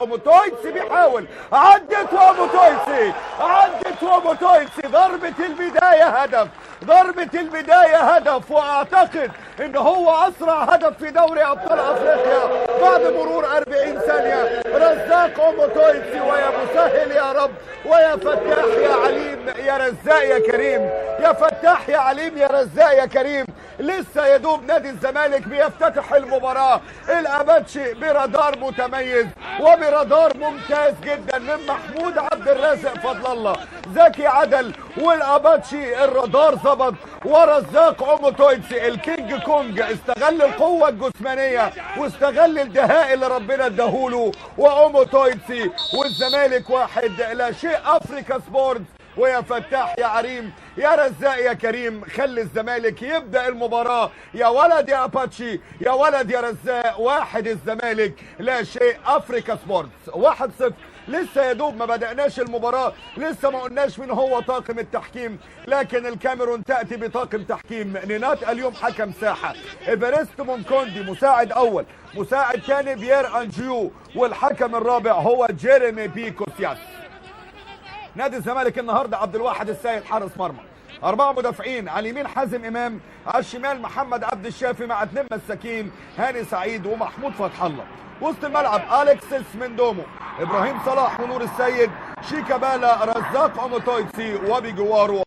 وموتويتسي بيحاول، عدت وموتويتسي ضربة البداية هدف، واعتقد ان هو اسرع هدف في دوري ابطال افريقيا بعد مرور 40 ثانية. رزاق وموتويتسي، ويا مسهل يا رب، ويا فتاح يا عليم يا رزاق يا كريم، يا فتاح يا عليم يا رزاق يا كريم. لسه يدوب نادي الزمالك بيفتتح المباراة، الاباتشي برادار متميز وبرادار ممتاز جدا من محمود عبد الرازق فضل الله، زكي عدل، والاباتشي الرادار ظبط، ورزاق اوموتويتسي الكينج كونج استغل القوة الجسمانية واستغل الدهاء اللي ربنا اداهوله. واوموتويتسي والزمالك 1-0. افريكا سبورتس، ويا فتاح يا عريم يا رزاق يا كريم، خلي الزمالك يبدأ المباراة. يا ولد يا اباتشي، يا ولد يا رزاق. 1 الزمالك لا شيء افريكا سبورتس. 1-0. لسه يا دوب ما بدأناش المباراة، لسه ما قلناش مين هو طاقم التحكيم، لكن الكاميرون تأتي بطاقم تحكيم. نينات اليوم حكم ساحة، ايفاريست مونكوندي مساعد اول، مساعد ثاني بيير انجيو، والحكم الرابع هو جيريمي بيكوسياس. نادي الزمالك النهارده عبد الواحد السيد حارس مرمى، 4 مدافعين، على اليمين حازم امام، على الشمال محمد عبد الشافي مع 2 مساكين هاني سعيد ومحمود فتح الله. وسط الملعب اليكسيس مندومو، ابراهيم صلاح ونور السيد، شيكابالا، رزاق اوموتويتسي، وبجواره